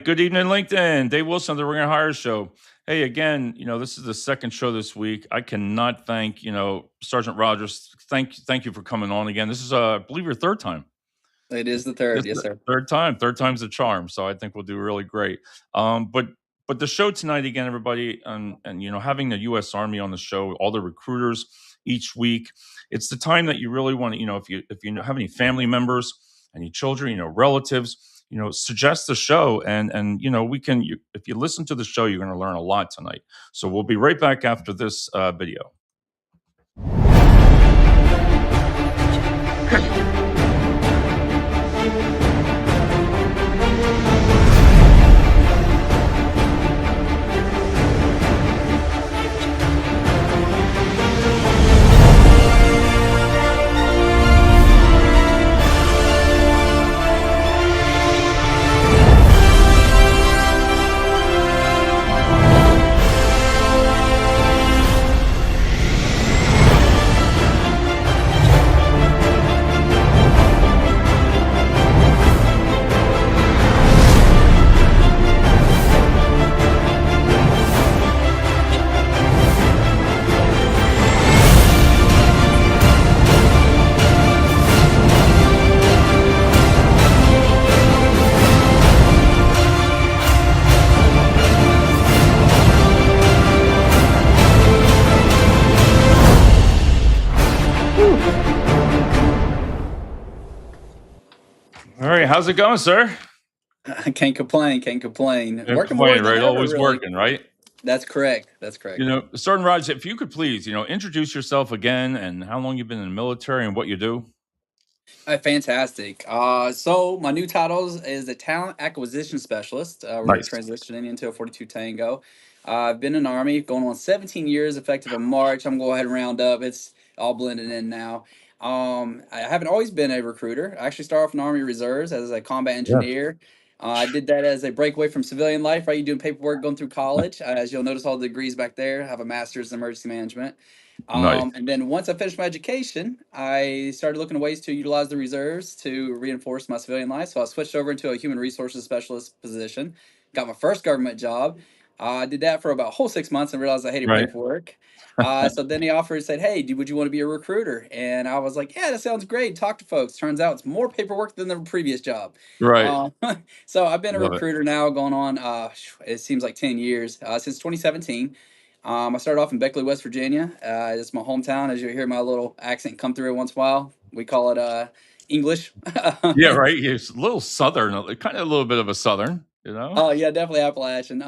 Good evening, LinkedIn. Dave Wilson of the Ringer Hire Show. Hey, again, this is the second show this week. I cannot thank, Sergeant Rogers. Thank you for coming on again. This is, I believe, your third time. It is the This third, is yes, the sir. third time. Third time's a charm. So I think we'll do really great. But the show tonight again, everybody, and having the U.S. Army on the show, all the recruiters each week. It's the time that you really want to, if you have any family members, any children, relatives, suggest the show, and we can. If you listen to the show, you're going to learn a lot tonight. So we'll be right back after this video. All right, how's it going, sir? Can't complain, can't complain. Can't Working more complain, than right? ever, Always really. working, right? That's correct. That's correct. Sergeant Rogers, if you could please, introduce yourself again and how long you've been in the military and what you do. Fantastic. So my new title is a talent acquisition specialist. We're Nice. transitioning into a 42 Tango. I've been in the Army going on 17 years, effective in March. I'm going to go ahead and round up. It's all blended in now. I haven't always been a recruiter. I actually started off in the Army Reserves as a combat Yeah. engineer. I did that as a breakaway from civilian life, right? You doing paperwork, going through college. As you'll notice, all the degrees back there. I have a master's in emergency management. Nice. And then once I finished my education, I started looking at ways to utilize the reserves to reinforce my civilian life. So I switched over into a human resources specialist position, got my first government job. I did that for about a whole 6 months and realized I hated Right. paperwork. So then he offered, said, "Hey, would you want to be a recruiter?" And I was like, "Yeah, that sounds great. Talk to folks." Turns out it's more paperwork than the previous job. Right. Uh, so I've been a Love it. recruiter now going on, it seems like 10 years, since 2017. I started off in Beckley, West Virginia. It's my hometown. As you hear my little accent come through once in a while, we call it English. Yeah, right. It's a little southern, kind of a little bit of a southern. Oh yeah, definitely Appalachian.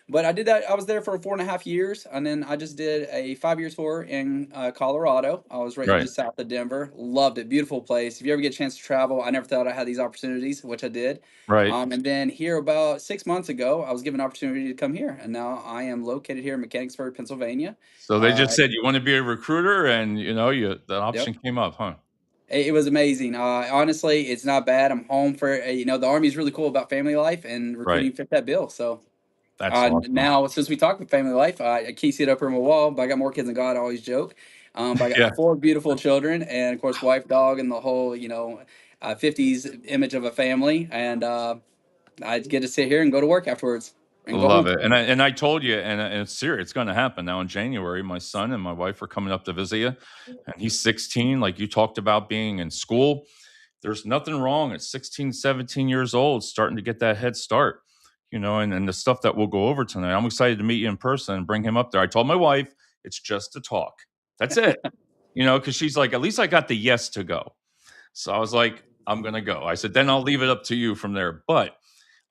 But I did that. I was there for 4.5 years, and then I just did a 5 year tour in Colorado. I was right Right. just south of Denver. Loved it. Beautiful place. If you ever get a chance to travel, I never thought I had these opportunities, which I did. Right. And then here about 6 months ago, I was given an opportunity to come here, and now I am located here in Mechanicsburg, Pennsylvania. So they Uh, just said you want to be a recruiter, and that yep. option came up, huh? It was amazing. Honestly, it's not bad. I'm home for the Army is really cool about family life, and Right. recruiting fit that bill. So That's awesome. now, since we talked about family life, I can't see it up here on my wall, but I got more kids than God. I always joke. But I got Yeah. four beautiful children, and of course, wife, dog, and the whole 50s image of a family. And I get to sit here and go to work afterwards and go Love home. it. And I told you, and it's serious. It's going to happen now in January. My son and my wife are coming up to visit you, and he's 16. Like you talked about being in school, there's nothing wrong at 16, 17 years old, starting to get that head start. And the stuff that we'll go over tonight. I'm excited to meet you in person and bring him up there. I told my wife it's just a talk. That's it. Because she's like, at least I got the yes to go. So I was like, I'm gonna go. I said, then I'll leave it up to you from there. But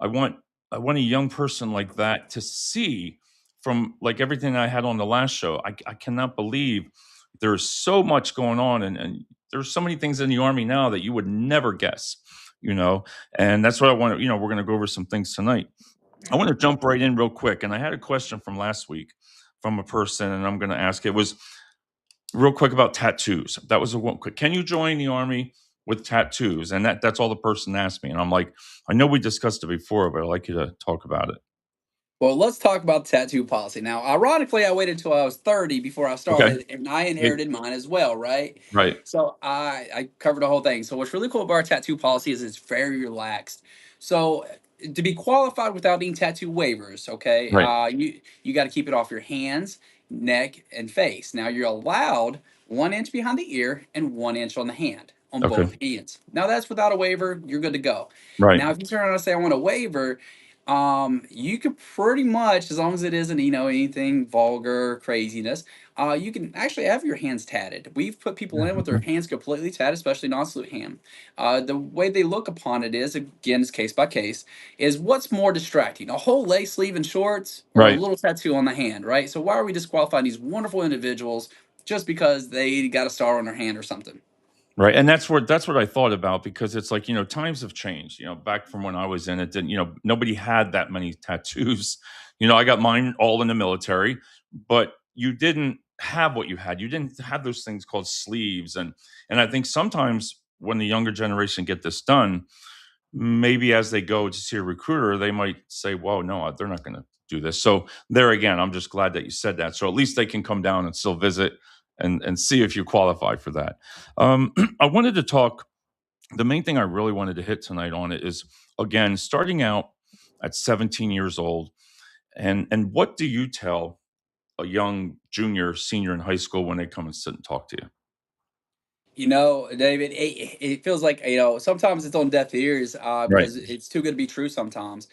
I want I want a young person like that to see from like everything I had on the last show. I cannot believe there's so much going on, and there's so many things in the army now that you would never guess, and that's what I want to, we're going to go over some things tonight. I want to jump right in real quick. And I had a question from last week from a person, and I'm going to ask it was real quick about tattoos. That was a one quick. Can you join the army with tattoos? And that's all the person asked me. And I'm like, I know we discussed it before, but I'd like you to talk about it. Well, let's talk about tattoo policy. Now, ironically, I waited until I was 30 before I Okay. started, and I Big- inherited mine as well, right? Right. So I covered the whole thing. So what's really cool about our tattoo policy is it's very relaxed. So to be qualified without any tattoo waivers, okay, Right. you got to keep it off your hands, neck, and face. Now you're allowed 1 inch behind the ear and 1 inch on the hand on Okay. both hands. Now that's without a waiver, you're good to go. Right. Now if you turn around and say I want a waiver, you could pretty much, as long as it isn't anything vulgar or craziness, you can actually have your hands tatted. We've put people in with their Mhm. hands completely tatted, especially non-salute hand. The way they look upon it is, again, it's case by case, is what's more distracting, a whole lace sleeve and shorts or a Right. little tattoo on the hand, right? So why are we disqualifying these wonderful individuals just because they got a star on their hand or something? Right, and that's what I thought about because it's like, times have changed, back from when I was in it, didn't nobody had that many tattoos. I got mine all in the military, but you didn't have what you had. You didn't have those things called sleeves, and I think sometimes when the younger generation get this done, maybe as they go to see a recruiter, they might say, "Whoa, no, they're not gonna do this." So, there again, I'm just glad that you said that. So at least they can come down and still visit and see if you qualify for that. I wanted to talk the main thing I really wanted to hit tonight on it is, again, starting out at 17 years old, and what do you tell a young junior, senior in high school when they come and sit and talk to you? David, it feels like, sometimes it's on deaf ears, Right, because it's too good to be true sometimes.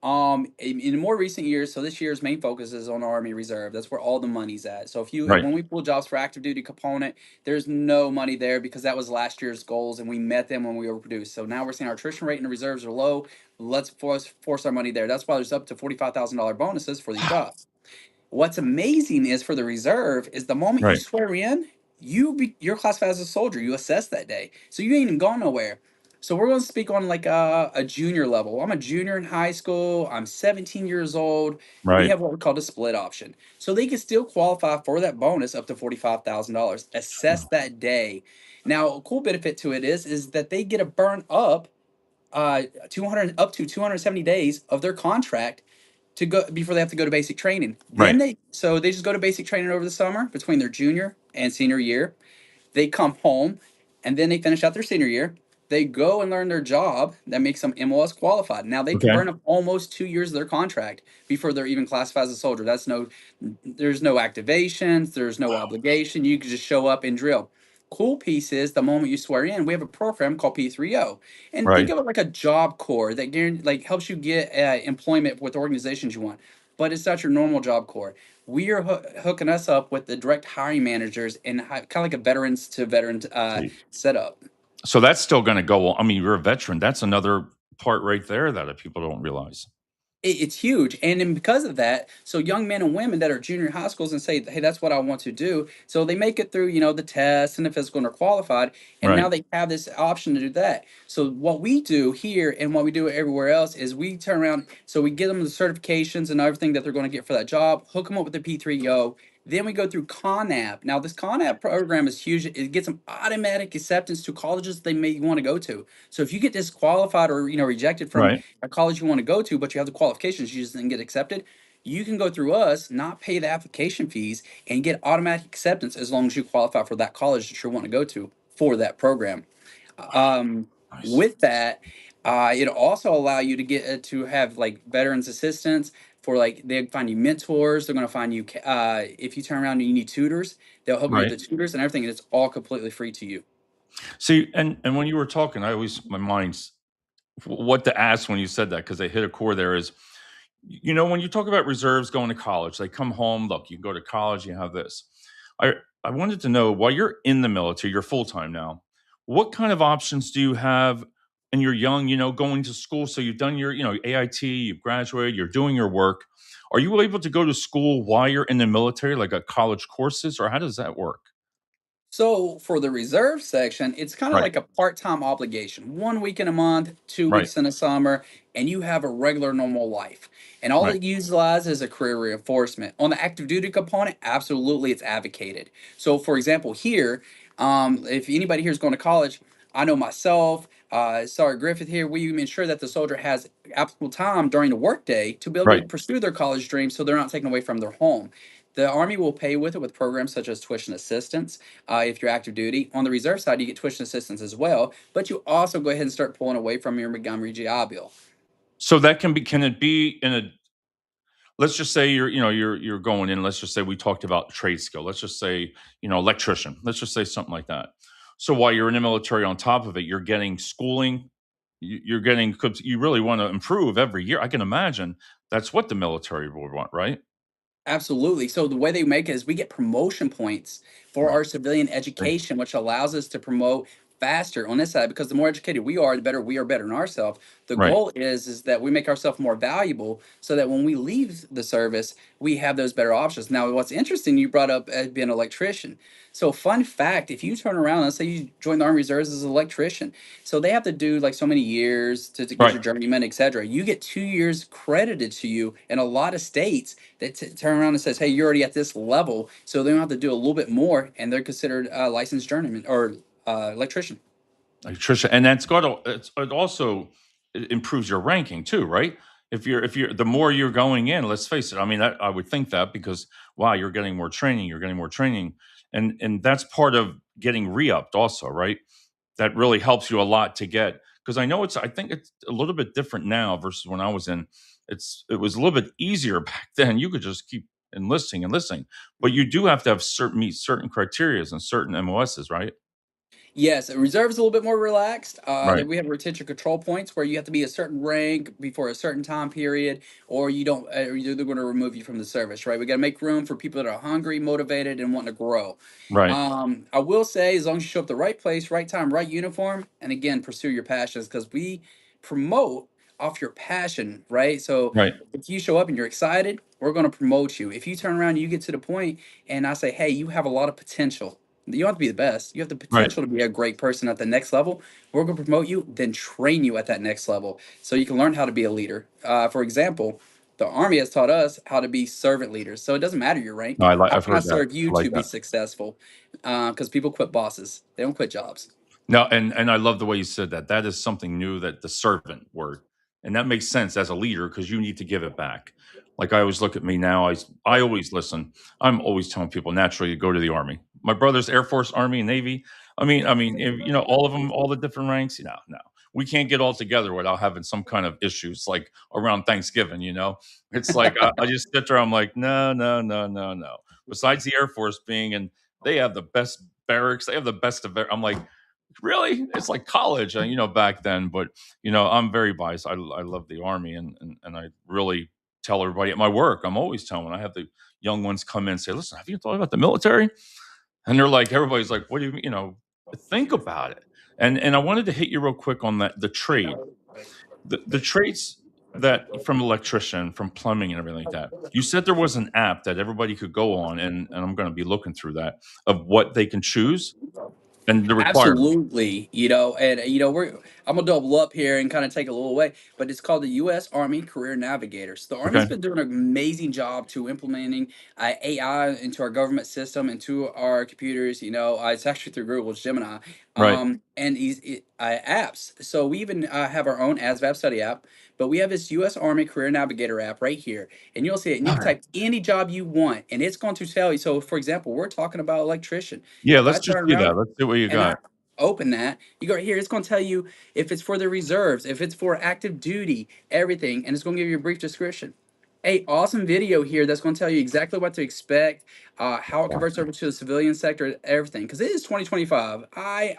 In more recent years, so this year's main focus is on Army Reserve. That's where all the money's at. So right, when we pull jobs for active duty component, there's no money there because that was last year's goals and we met them when we overproduced. So now we're seeing our attrition rate in the reserves are low. Let's force our money there. That's why there's up to $45,000 bonuses for these jobs. What's amazing is for the reserve is the moment you right. swear in, you're classified as a soldier. You assess that day, so you ain't even gone nowhere. So we're going to speak on like a junior level. I'm a junior in high school. I'm 17 years old. We Right. have what we call a split option, so they can still qualify for that bonus up to $45,000. Assess that day. Now, a cool benefit to it is that they get to burn up 200 up to 270 days of their contract to go before they have to go to basic training. Right. They just go to basic training over the summer between their junior and senior year. They come home and then they finish out their senior year. They go and learn their job that makes them MLS qualified. Now they can Okay. burn up almost 2 years of their contract before they're even classified as a soldier. There's no activations, there's no obligation. You can just show up and drill. Cool piece is the moment you swear in, we have a program called P3O, and think Right. of it like a job corps that like helps you get employment with organizations you want. But it's not your normal job corps. We are hooking us up with the direct hiring managers and kind of like a veterans to veterans See. setup. So that's still gonna go on. I mean, you're a veteran. That's another part right there that people don't realize. It's huge, and then because of that, so young men and women that are junior high schools and say, "Hey, that's what I want to do," so they make it through, the test and the physical, and are qualified, and Right. now they have this option to do that. So what we do here and what we do everywhere else is we turn around, so we give them the certifications and everything that they're going to get for that job, hook them up with the P3O. Then we go through CONAP. Now, this CONAP program is huge. It gets them automatic acceptance to colleges they may want to go to. So if you get disqualified or rejected from Right. a college you want to go to, but you have the qualifications, you just didn't get accepted, you can go through us, not pay the application fees, and get automatic acceptance as long as you qualify for that college that you want to go to for that program. Um, Nice. with that, it'll also allow you to get to have like veterans assistance for like they find you mentors. They're going to find you if you turn around and you need tutors, they'll help you with Right. the tutors and everything, and it's all completely free to you. See, and when you were talking, I always my mind's what to ask when you said that because they hit a core there is, when you talk about reserves going to college, they come home, look, you go to college, you have this. I I wanted to know while you're in the military, you're full time now. What kind of options do you have? And you're young, going to school. So you've done your, AIT, you've graduated, you're doing your work. Are you able to go to school while you're in the military, like a college courses, or how does that work? So for the reserve section, it's kind of Right, like a part-time obligation. 1 week in a month, two right, weeks in the summer, and you have a regular normal life. And all right, it utilizes is a career reinforcement. On the active duty component, absolutely it's advocated. So for example, here, if anybody here is going to college, I know myself, Sorry Griffith here, we ensure that the soldier has applicable time during the workday to be able to right. pursue their college dreams so they're not taken away from their home. The Army will pay with it with programs such as tuition assistance if you're active duty. On the reserve side, you get tuition assistance as well, but you also go ahead and start pulling away from your Montgomery GI Bill. So that can it be in a let's just say you're going in, let's just say we talked about trade skill. Let's just say, electrician. Let's just say something like that. So while you're in the military on top of it, you're getting schooling, you're getting 'cause you really want to improve every year. I can imagine that's what the military would want, right? Absolutely. So the way they make it is we get promotion points for Right. our civilian Right. education, which allows us to promote faster on this side because the more educated we are, the better we are better in ourselves. The Right. goal is that we make ourselves more valuable so that when we leave the service, we have those better options. Now, what's interesting, you brought up being an electrician. So, fun fact, if you turn around, let's say you join the Army Reserves as an electrician, so they have to do like so many years to get Right. your journeyman, etc. You get 2 years credited to you in a lot of states that turn around and says, "Hey, you're already at this level, so they don't have to do a little bit more," and they're considered a licensed journeyman or electrician. Like Trisha, and that's got to it also improves your ranking too, right? If you're the more you're going in, let's face it. I mean, I would think that because wow, you're getting more training, and that's part of getting re-upped also, right? That really helps you a lot to get because I think it's a little bit different now versus when I was in. It was a little bit easier back then. You could just keep enlisting, but you do have to have certain meet certain criterias and certain MOSs, right? Yes, reserve is a little bit more relaxed. Right, That we have retention control points where you have to be a certain rank before a certain time period, or you don't. Or they're going to remove you from the service. Right? We got to make room for people that are hungry, motivated, and wanting to grow. right, I will say, as long as you show up the right place, right time, right uniform, and again, pursue your passions because we promote off your passion. Right? So right, if you show up and you're excited, we're going to promote you. If you turn around and you get to the point, and I say, "Hey, you have a lot of potential." You don't have to be the best. You have the right. potential to be a great person at the next level. We're going to promote you, then train you at that next level so you can learn how to be a leader. For example, the Army has taught us how to be servant leaders. So it doesn't matter your rank. No, How I've can I heard that. serve you I like to be that. successful? Because people quit bosses, they don't quit jobs. No, and I love the way you said that. That is something new that the servant word, and that makes sense as a leader because you need to give it back. Like I always look at me now. I always listen. I'm always telling people naturally go to the army. My brother's Air Force, Army, and Navy. All of them, all the different ranks. No, we can't get all together without having some kind of issues like around Thanksgiving. It's like I just sit there. I'm like, no, no, no, no, no. Besides the Air Force being, and they have the best barracks. They have the best of. I'm like, really? It's like college, back then. But I'm very biased. I love the army, and I really tell everybody at my work. I'm always telling when I have the young ones come in and say, "Listen, have you thought about the military?" And they're like, everybody's like, "What do you mean?" Think about it. And I wanted to hit you real quick on that the trade, the traits that from electrician, from plumbing, and everything like that. You said there was an app that everybody could go on, and I'm going to be looking through that of what they can choose and the requirements. Absolutely, we're I'm gonna double up here and kind of take a little away, but it's called the U.S. Army Career Navigators. The Army's Okay. been doing an amazing job to implementing AI into our government system, into our computers. It's actually through Google's Gemini, Right. and apps. So we even have our own ASVAB study app, but we have this U.S. Army Career Navigator app right here, and you'll see it, and you can Alright. type any job you want, and it's going to tell you. So, for example, we're talking about electrician. Yeah, If I let's just turn do around that. Let's see what you and I got. open that, you go right here, it's going to tell you if it's for the reserves, if it's for active duty, everything, and it's going to give you a brief description. A awesome video here that's going to tell you exactly what to expect, how it converts over to the civilian sector, everything. Because it is 2025.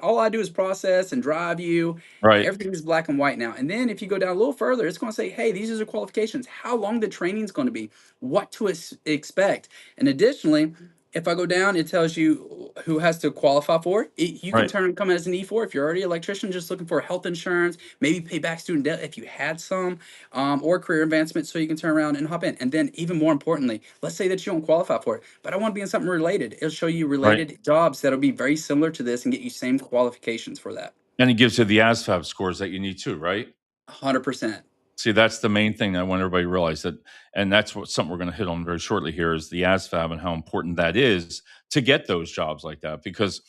All I do is process and drive you. Right, Everything is black and white now. And then if you go down a little further, it's going to say, hey, these are the qualifications, how long the training is going to be, what to expect. And additionally, if I go down, it tells you who has to qualify for it. You can right, come as an E4 if you're already an electrician, just looking for health insurance, maybe pay back student debt if you had some, or career advancement, so you can turn around and hop in. And then, even more importantly, let's say that you don't qualify for it, but I want to be in something related. It'll show you right. related jobs that'll be very similar to this and get you same qualifications for that. And it gives you the ASVAB scores that you need too, right? 100%. See, that's the main thing that I want everybody to realize that, and that's what something we're gonna hit on very shortly here is the ASVAB and how important that is to get those jobs like that because,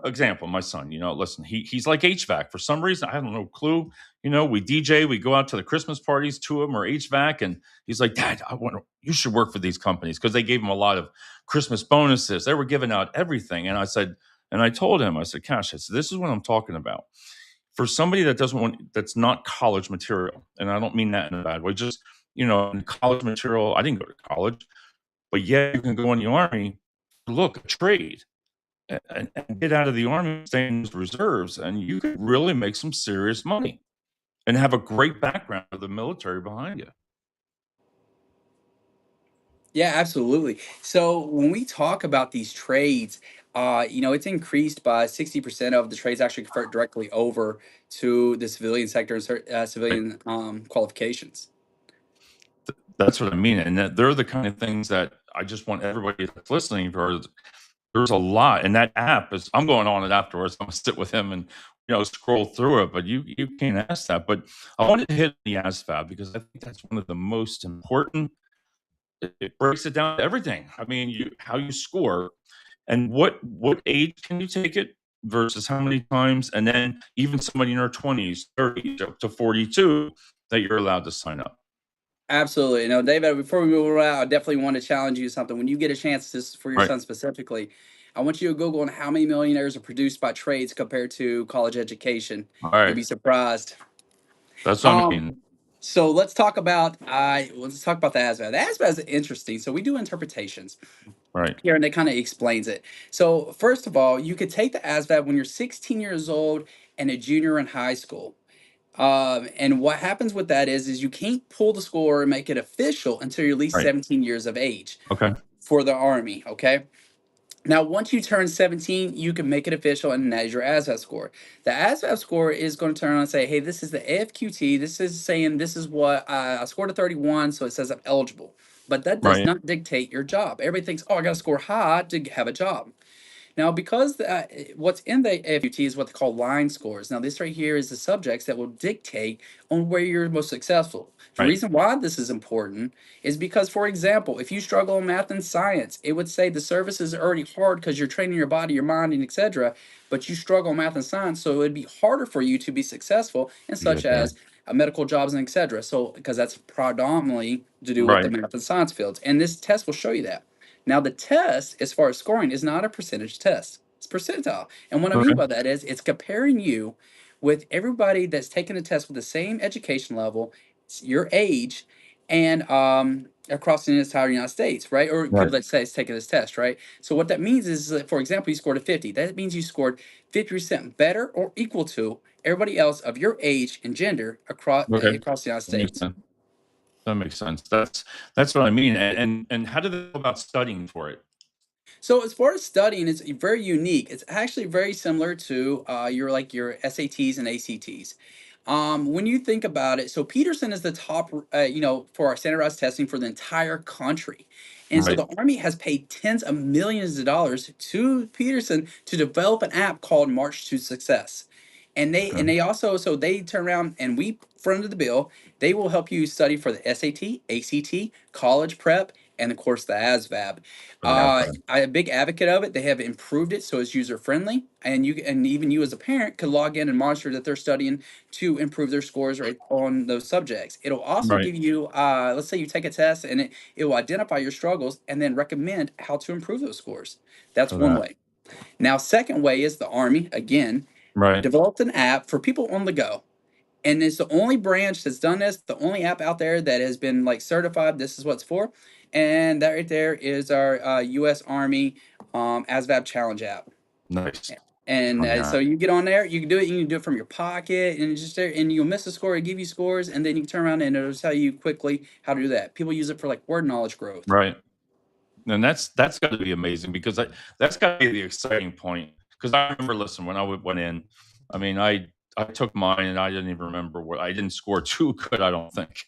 example, my son, listen, he's like HVAC for some reason, I have no clue, we DJ, we go out to the Christmas parties, 2 of them are HVAC, and he's like, "Dad, you should work for these companies because they gave him a lot of Christmas bonuses, they were giving out everything," and I told him, I said, "Cash, I said, this is what I'm talking about. for somebody that doesn't want that's not college material, and I don't mean that in a bad way, just, in college material, I didn't go to college, but yeah, you can go in the Army, look, a trade, and get out of the Army, stay in those reserves, and you could really make some serious money and have a great background of the military behind you. Yeah, absolutely. So when we talk about these trades, it's increased by 60% of the trades actually convert directly over to the civilian sector and Right. civilian qualifications. That's what I mean, and that they're the kind of things that I just want everybody that's listening for. There's a lot, and that app is I'm going on it afterwards. I'm gonna sit with him and, scroll through it, but you can't ask that. But I wanted to hit the ASVAB because I think that's one of the most important. It breaks it down to everything. I mean, how you score and what age can you take it versus how many times, and then even somebody in their 20s, 30s, up to 42 that you're allowed to sign up. Absolutely. No, David, before we move around, I definitely want to challenge you something. When you get a chance, this for your Right. son specifically, I want you to Google on how many millionaires are produced by trades compared to college education. All You'll right. be surprised. That's what I Um, mean. so let's talk about the ASVAB. The ASVAB is interesting. So we do interpretations Right. here, and it kind of explains it. So first of all, you could take the ASVAB when you're 16 years old and a junior in high school. And what happens with that is you can't pull the score and make it official until you're at least Right. 17 years of age Okay. for the Army. Okay. Now, once you turn 17, you can make it official, and that is your ASVAB score. The ASVAB score is going to turn around and say, hey, this is the AFQT. This is saying this is what I scored a 31, so it says I'm eligible. But that does Right. not dictate your job. Everybody thinks, oh, I got to score high to have a job. Now, because what's in the AFUT is what they call line scores. Now, this right here is the subjects that will dictate on where you're most successful. The Right. reason why this is important is because, for example, if you struggle in math and science, it would say the service is already hard because you're training your body, your mind, and etc. But you struggle in math and science, so it would be harder for you to be successful in Yeah. such as medical jobs and etc. So, because that's predominantly to do with the Right. math and science fields, and this test will show you that. Now, the test, as far as scoring, is not a percentage test. It's percentile. And what I mean Okay. by that is it's comparing you with everybody that's taken a test with the same education level, your age, and across the entire United States, right? Or people Right. that say it's taking this test, right? So what that means is that, for example, you scored a 50. That means you scored 50% better or equal to everybody else of your age and gender Okay. across the United That makes States. sense. That makes sense. That's what I mean. And how do they go about studying for it? So as far as studying, it's very unique. It's actually very similar to your SATs and ACTs. When you think about it, so Peterson is the top, for our standardized testing for the entire country. And so Right. the Army has paid tens of millions of dollars to Peterson to develop an app called March to Success. And they Okay. also, so they turn around and we fronted the bill. They will help you study for the SAT, ACT, college prep, and of course the ASVAB. Yeah. I'm a big advocate of it. They have improved it so it's user friendly, and even you as a parent could log in and monitor that they're studying to improve their scores right on those subjects. It'll also Right. give you, let's say you take a test, and it will identify your struggles and then recommend how to improve those scores. That's So one that. way. Now, second way is the Army again Right. developed an app for people on the go, and it's the only branch that's done this, the only app out there that has been like certified. This is what's for, and that right there is our U.S. Army ASVAB Challenge app. Nice. And On so that. you get on there, you can do it. You can do it from your pocket, and it's just there. And you'll miss a score, it give you scores, and then you can turn around and it'll tell you quickly how to do that. People use it for like word knowledge growth. Right. And that's got to be amazing because that's got to be the exciting point. Because I remember, listen, when went in, I mean, I took mine and I didn't even remember what I didn't score too good. I don't think,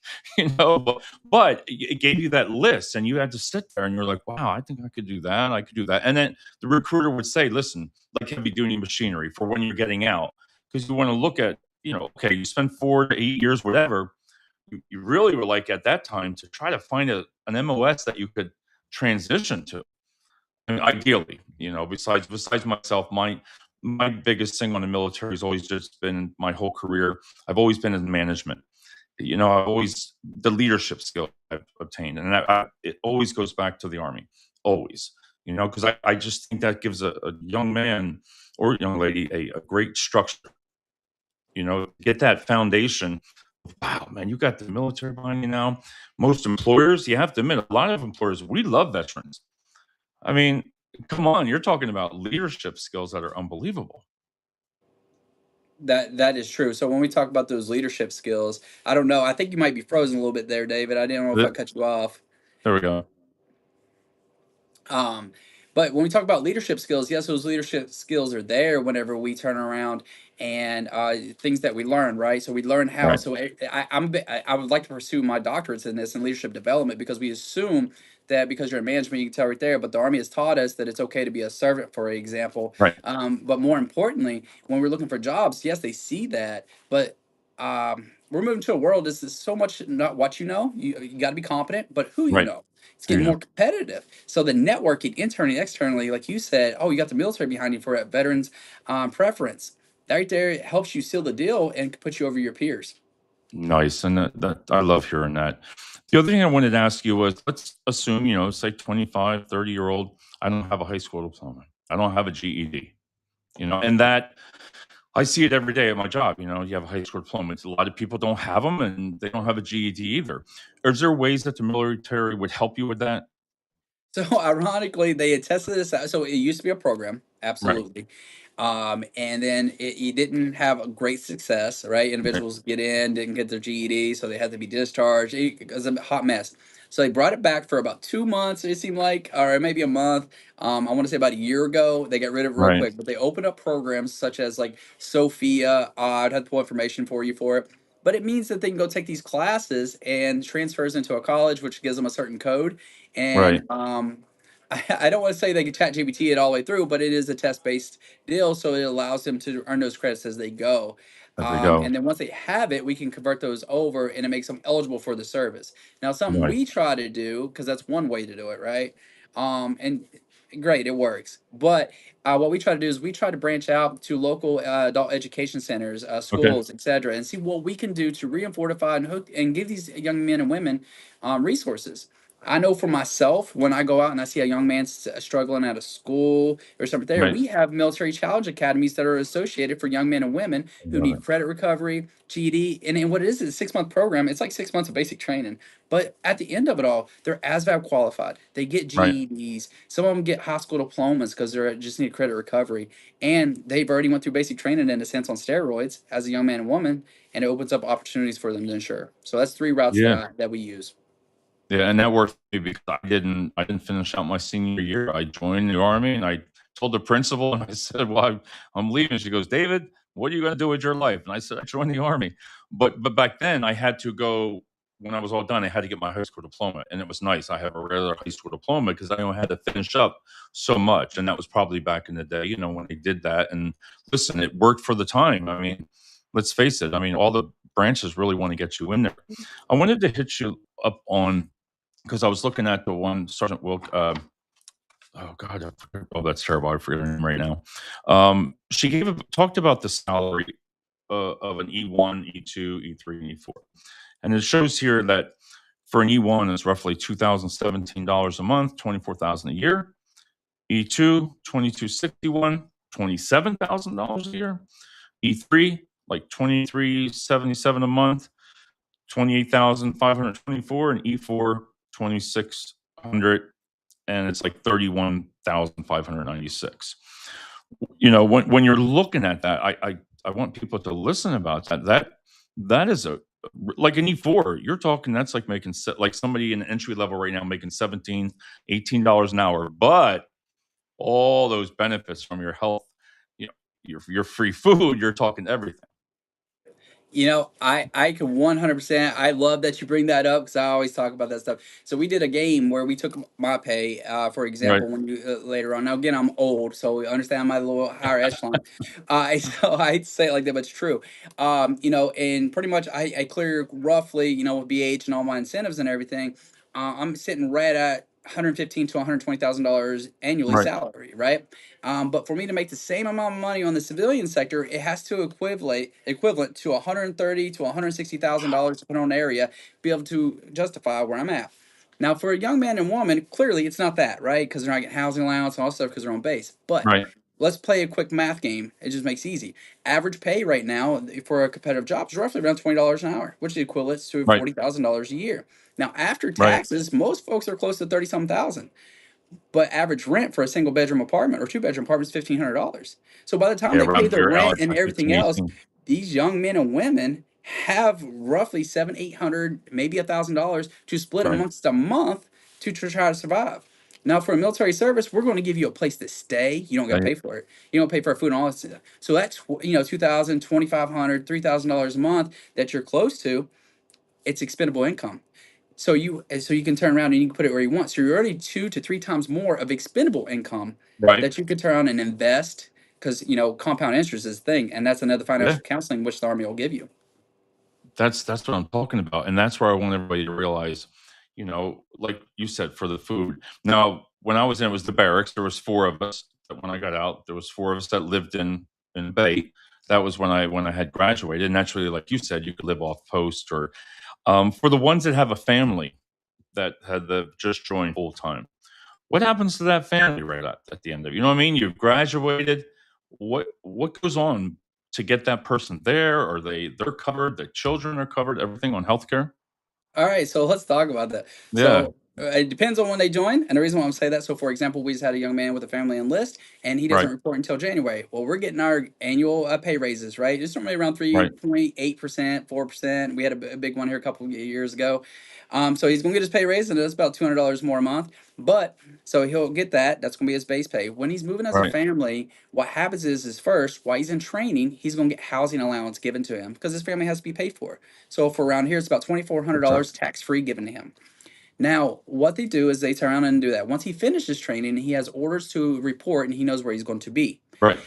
but it gave you that list, and you had to sit there, and you're like, wow, I think I could do that. I could do that. And then the recruiter would say, listen, like heavy duty machinery for when you're getting out, because you want to look at, okay, you spend 4 to 8 years, whatever. You really were like at that time to try to find an MOS that you could transition to. I mean, ideally, besides myself, my biggest thing on the military has always just been my whole career. I've always been in management. I've always the leadership skill I've obtained, and it always goes back to the Army, always. Because I just think that gives a young man or young lady a great structure. get that foundation. Wow, man, you got the military behind you now. Most employers, you have to admit, a lot of employers, we love veterans. I mean, come on, you're talking about leadership skills that are unbelievable. That is true. So when we talk about those leadership skills, I don't know. I think you might be frozen a little bit there, David. I didn't know if I Th- cut you off. There we go. Um, but when we talk about leadership skills, yes, those leadership skills are there whenever we turn around and things that we learn, right? So we learn how. Right, So I would like to pursue my doctorates in this in leadership development because we assume that because you're in management, you can tell right there. But the Army has taught us that it's okay to be a servant, for example. right, But more importantly, when we're looking for jobs, yes, they see that, but we're moving to a world. This is so much not what you know. You got to be competent, but who you right. know. It's Who getting you know? more competitive. So the networking internally, externally, like you said, oh, you got the military behind you for a veterans preference. That right there helps you seal the deal and can put you over your peers. Nice, and that I love hearing that. The other thing I wanted to ask you was, let's assume, it's like 25, 30-year-old. I don't have a high school diploma. I don't have a GED, and that I see it every day at my job. You have a high school diploma. A lot of people don't have them, and they don't have a GED either. Is there ways that the military would help you with that? So ironically, they had tested this out. So it used to be a program, Right, absolutely. And then it didn't have a great success, right? right, Individuals get in, didn't get their GED, so they had to be discharged. It was a hot mess. So they brought it back for about 2 months, it seemed like, or maybe a month. I want to say about a year ago, they got rid of it real right, quick, but they opened up programs such as like Sophia. I'd have to pull information for you for it. But it means that they can go take these classes and transfers into a college, which gives them a certain code and right. I don't want to say they can chat GPT it all the way through, but it is a test based deal, so it allows them to earn those credits as they go. As they go. And then once they have it, we can convert those over, and it makes them eligible for the service. Now, something Nice. we try to do because that's one way to do it, right? And great, it works. But what we try to do is we try to branch out to local adult education centers, Okay. schools, etc., and see what we can do to re-fortify and hook and give these young men and women resources. I know for myself, when I go out and I see a young man struggling at a school or something there, Right. we have military challenge academies that are associated for young men and women who Love need it. credit recovery, GED, and what it is a 6 month program. It's like 6 months of basic training. But at the end of it all, they're ASVAB qualified. They get Right. GEDs. Some of them get high school diplomas because they're just need credit recovery. And they've already went through basic training in a sense on steroids as a young man and woman, and it opens up opportunities for them to insure. So that's three routes Yeah. that we use. Yeah, and that worked for me because I didn't finish out my senior year. I joined the Army, and I told the principal, and I said, "Well, I'm leaving." She goes, "David, what are you gonna do with your life?" And I said, "I joined the Army." But back then, I had to go when I was all done, I had to get my high school diploma, and it was nice. I have a regular high school diploma because I only had to finish up so much, and that was probably back in the day, when I did that, and listen, it worked for the time. I mean, let's face it, I mean, all the branches really wanna get you in there. I wanted to hit you up on because I was looking at the one Sergeant Wilk. Oh God, that's terrible. I forget her name right now. She talked about the salary of an E1, E2, E3, and E4, and it shows here that for an E1 it's roughly $2,017 a month, 24,000 a year. E2, 2261, $27,000 a year. E3, like 2377 a month, 28,524, and E4, 2600, and it's like 31,596. When you're looking at that, I want people to listen about that. That is a like an E4. You're talking that's like making like somebody in entry level right now making 17, $18 an hour, but all those benefits from your health, your free food, you're talking everything. I can 100%. I love that you bring that up because I always talk about that stuff. So we did a game where we took my pay, for Right, example, when you later on. Now again, I'm old, so we understand I'm at a little higher echelon. So I hate to say it like that, but it's true. And pretty much I clear roughly, with BH and all my incentives and everything. I'm sitting right at 115 to $120,000 annually right, salary, right? But for me to make the same amount of money on the civilian sector, it has to equivalent to 130 to $160,000 depending on the area, be able to justify where I'm at. Now, for a young man and woman, clearly it's not that, right? Because they're not getting housing allowance and all stuff because they're on base. But right. Let's play a quick math game. It just makes it easy. Average pay right now for a competitive job is roughly around $20 an hour, which equates to Right. $40,000 a year. Now, after Right. taxes, most folks are close to 30 some thousand. But average rent for a single bedroom apartment or two bedroom apartment is $1,500. So by the time Yeah, they pay around the here, rent Alex, and like everything 15, else, 18. these young men and women have roughly 700, 800, maybe $1,000 to split Right. amongst a month to try to survive. Now, for a military service, we're going to give you a place to stay. You don't got to Right. pay for it. You don't pay for food and all that stuff. So that's $2,000, $2,500, $3,000 a month that you're close to. It's expendable income. So you can turn around and you can put it where you want. So you're already 2 to 3 times more of expendable income Right. that you could turn around and invest because compound interest is the thing, and that's another Yeah. financial counseling which the Army will give you. That's what I'm talking about, and that's where I want everybody to realize, like you said, for the food. Now, when I was in, it was the barracks. There was 4 of us. But when I got out, there was 4 of us that lived in Bay. That was when I had graduated. Naturally, like you said, you could live off post or for the ones that have a family that had the just joined full time. What happens to that family right at the end of it? You know what I mean? You've graduated. What goes on to get that person there? Are they're covered? The children are covered? Everything on healthcare? All right, so let's talk about that. Yeah. It depends on when they join, and the reason why I'm saying that. So, for example, we just had a young man with a family enlist, and he doesn't Right. report until January. Well, we're getting our annual pay raises, right? It's normally around Right. 3.8%, 4%. We had a big one here a couple of years ago. So he's gonna get his pay raise, and it's about $200 more a month. But so he'll get that. That's gonna be his base pay. When he's moving as a Right. family, what happens is first, while he's in training, he's gonna get housing allowance given to him because his family has to be paid for. So for around here, it's about twenty-four hundred Gotcha. dollars tax free given to him. Now, what they do is they turn around and do that. Once he finishes training, he has orders to report and he knows where he's going to be. Right.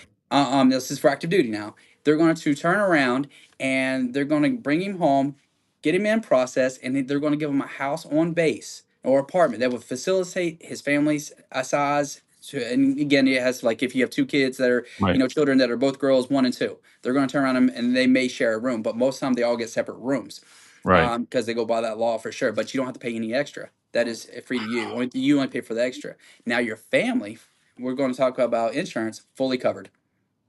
This is for active duty now. They're going to turn around and they're going to bring him home, get him in process, and they're going to give him a house on base or apartment that would facilitate his family's size. And again, it has like if you have 2 kids that are, Right. children that are both girls, 1 and 2, they're going to turn around and they may share a room, but most of the time they all get separate rooms Right. because they go by that law for sure. But you don't have to pay any extra. That is free to you. You only pay for the extra. Now your family, we're going to talk about insurance, fully covered.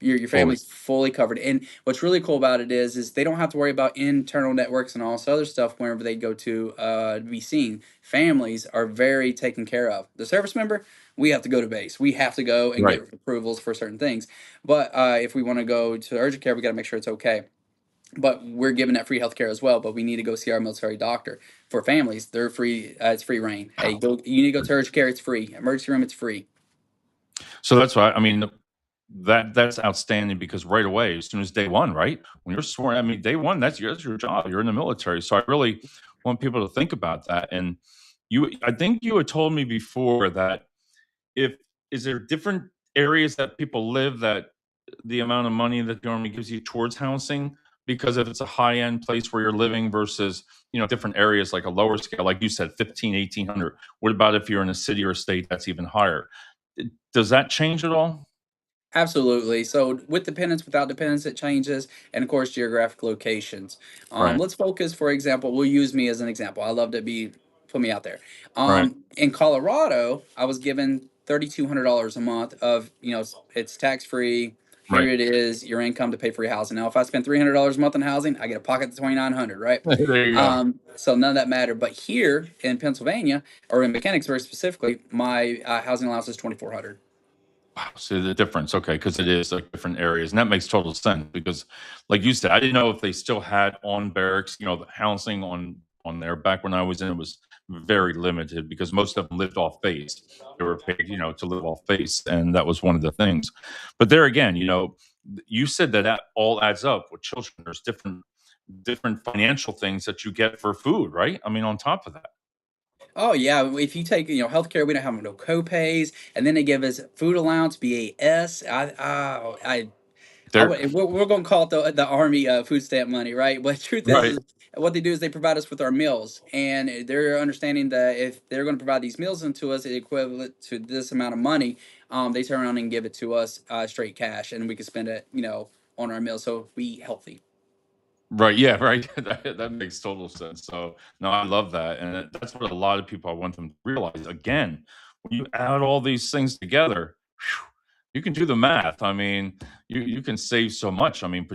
Your Fully. family's fully covered. And what's really cool about it is they don't have to worry about internal networks and all this other stuff whenever they go to be seen. Families are very taken care of. The service member, we have to go to base. We have to go and Right. get approvals for certain things. But if we want to go to urgent care, we got to make sure it's okay. But we're giving that free healthcare as well. But we need to go see our military doctor. For families, they're free. It's free reign. Hey, go. You need to go to urgent care. It's free. Emergency room, it's free. So that's why I mean that's outstanding because right away, as soon as day one, right? When you're sworn, I mean, day one, that's your job. You're in the military. So I really want people to think about that. And I think you had told me before that if is there different areas that people live that the amount of money that the Army gives you towards housing? Because if it's a high-end place where you're living versus, different areas like a lower scale, like you said, 15, 1,800. What about if you're in a city or state that's even higher? Does that change at all? Absolutely. So with dependents, without dependents, it changes, and of course, geographic locations. Right, Let's focus, for example, we'll use me as an example. I love to be put me out there. right, In Colorado, I was given $3,200 a month of it's tax free. Here right. it is, your income to pay for your housing. Now, if I spend $300 a month on housing, I get a pocket 2,900, right? There you go. So none of that mattered. But here in Pennsylvania, or in Mechanicsburg specifically, my housing allowance is 2,400. Wow, see the difference, okay, because it is, like, different areas, and that makes total sense because, like you said, I didn't know if they still had on barracks, the housing on there. Back when I was in, it was very limited because most of them lived off base. They were paid, to live off base, and that was one of the things. But there again, you said that all adds up with children. There's different financial things that you get for food, right? I mean, on top of that. Oh yeah, if you take healthcare, we don't have no co-pays, and then they give us food allowance, BAS. I They're would, we're going to call it the Army food stamp money, right? But the truth right. is what they do is they provide us with our meals, and they're understanding that if they're going to provide these meals into us, equivalent to this amount of money, they turn around and give it to us straight cash, and we can spend it, on our meals, so we eat healthy. Right, yeah, right. That makes total sense. So, no, I love that, and that's what a lot of people I want them to realize. Again, when you add all these things together, You can do the math. I mean, you can save so much. I mean,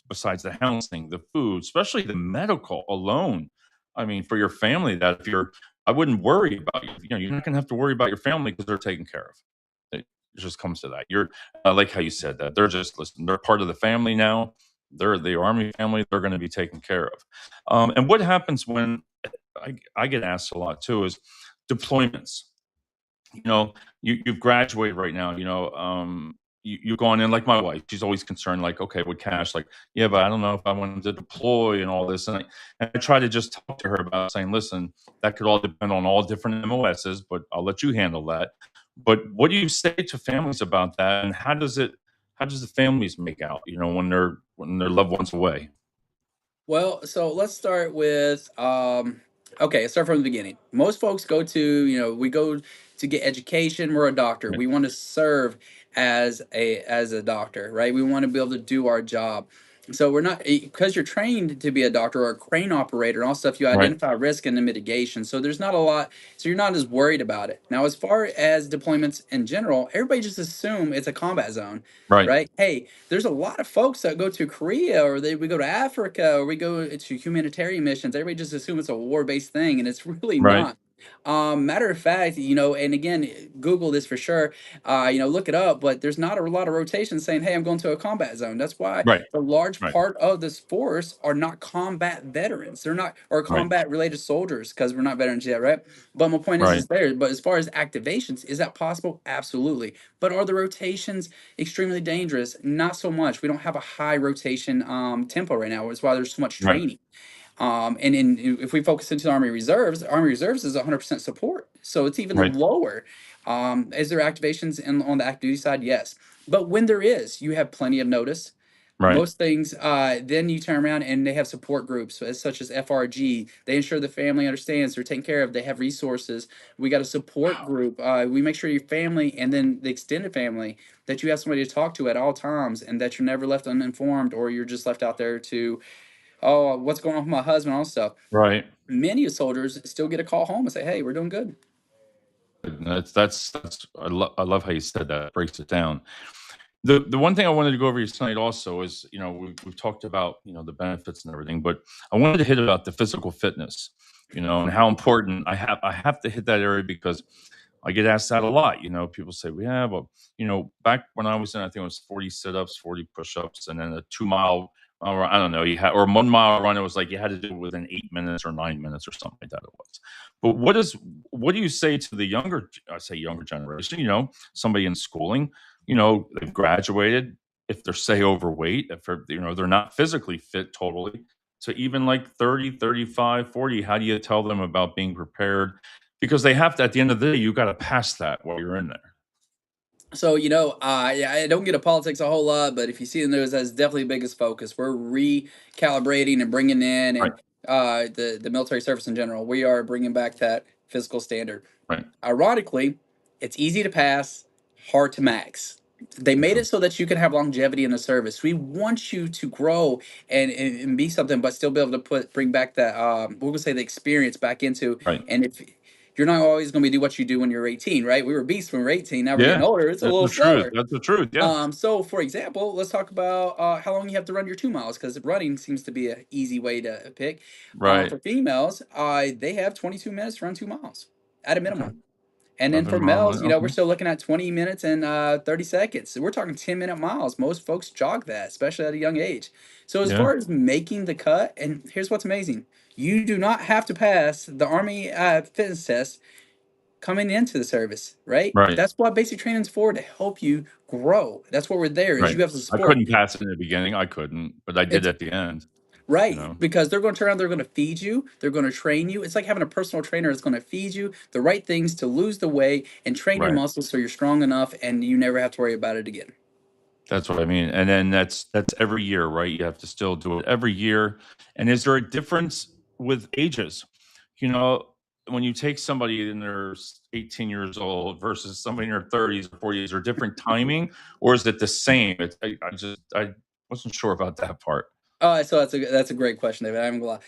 besides the housing, the food, especially the medical alone. I mean, for your family, that if you're, I wouldn't worry about you. You know, you're not going to have to worry about your family because they're taken care of. It just comes to that. I like how you said that. They're just listen. They're part of the family now. They're the army family. They're going to be taken care of. And what happens when I get asked a lot too is deployments. You know, you've graduated right now, you've gone in like my wife, she's always concerned, like, okay, with cash, like, yeah, but I don't know if I wanted to deploy and all this. And I try to just talk to her about saying, listen, that could all depend on all different MOSs, but I'll let you handle that. But what do you say to families about that? And how does the families make out, when their loved ones away? Well, so let's start with okay, let's start from the beginning. Most folks go to, we go to get education, we're a doctor. Right. We want to serve as a doctor, right? We want to be able to do our job. So we're not because you're trained to be a doctor or a crane operator and all stuff, you Right. identify risk and the mitigation. So there's not a lot, so you're not as worried about it. Now, as far as deployments in general, everybody just assume it's a combat zone, Right. right? Hey, there's a lot of folks that go to Korea or we go to Africa or we go to humanitarian missions. Everybody just assumes it's a war-based thing, and it's really Right. not. Matter of fact, and again, Google this for sure. Look it up, but there's not a lot of rotation saying, "Hey, I'm going to a combat zone." That's why Right. the large Right. part of this force are not combat veterans. They're not or Right. combat related soldiers because we're not veterans yet, right? But my point is Right. there. But as far as activations, is that possible? Absolutely. But are the rotations extremely dangerous? Not so much. We don't have a high rotation tempo right now. That's why there's so much Right. training. If we focus into the Army Reserves is 100% support, so it's even Right. lower. Is there activations on the active duty side? Yes, but when there is, you have plenty of notice. Right. Most things, then you turn around and they have support groups such as FRG. They ensure the family understands they're taken care of. They have resources. We got a support group. We make sure your family and then the extended family that you have somebody to talk to at all times, and that you're never left uninformed or you're just left out there to, oh, what's going on with my husband, all this stuff. Right. Many of soldiers still get a call home and say, hey, we're doing good. That's I love how you said that, breaks it down. The one thing I wanted to go over here tonight also is, we've talked about, the benefits and everything, but I wanted to hit about the physical fitness, and how important I have to hit that area because I get asked that a lot. People say, well, yeah, but back when I was in, I think it was 40 sit-ups, 40 push-ups, and then a 2 mile, or I don't know, or a 1 mile run. It was like you had to do it within 8 minutes or 9 minutes or something like that. It was. But what do you say to the I say younger generation? Somebody in schooling. They've graduated. If they're say overweight, if they're not physically fit totally. So even like 30, 35, 40, how do you tell them about being prepared? Because they have to, at the end of the day, you got to pass that while you're in there. So, yeah, I don't get into politics a whole lot, but if you see the news, that's definitely the biggest focus. We're recalibrating and bringing in, Right. and the military service in general. We are bringing back that physical standard. Right. Ironically, it's easy to pass, hard to max. They made Okay. it so that you can have longevity in the service. We want you to grow and be something, but still be able to bring back that we're gonna say the experience back into. Right. And if you're not always gonna be do what you do when you're 18, right? We were beasts when we were 18. Now we're getting Yeah. older. It's a That's little the truth. slower. That's the truth. Yeah. So for example, let's talk about how long you have to run your 2 miles because running seems to be an easy way to pick. Right. For females, they have 22 minutes to run 2 miles at a Okay. minimum. And then 11 for mile males, run. we're Okay. still looking at 20 minutes and 30 seconds. So we're talking 10-minute miles. Most folks jog that, especially at a young age. So as Yeah. far as making the cut, and here's what's amazing. You do not have to pass the Army fitness test coming into the service, right? Right. That's what basic training's for, to help you grow. That's what we're there, is Right. you have the I support. couldn't pass it in the beginning. I couldn't, but I did It's at the end. You right, know. because they're going to turn around, they're going to feed you, they're going to train you. It's like having a personal trainer that's going to feed you the right things to lose the weight and train your Right. muscles so you're strong enough and you never have to worry about it again. That's what I mean, and then that's every year, right? You have to still do it every year, and is there a difference with ages? You know, when you take somebody and they're 18 years old versus somebody in their 30s or 40s, or different timing, or is it the same? I wasn't sure about that part. So that's a great question, David. I'm glad.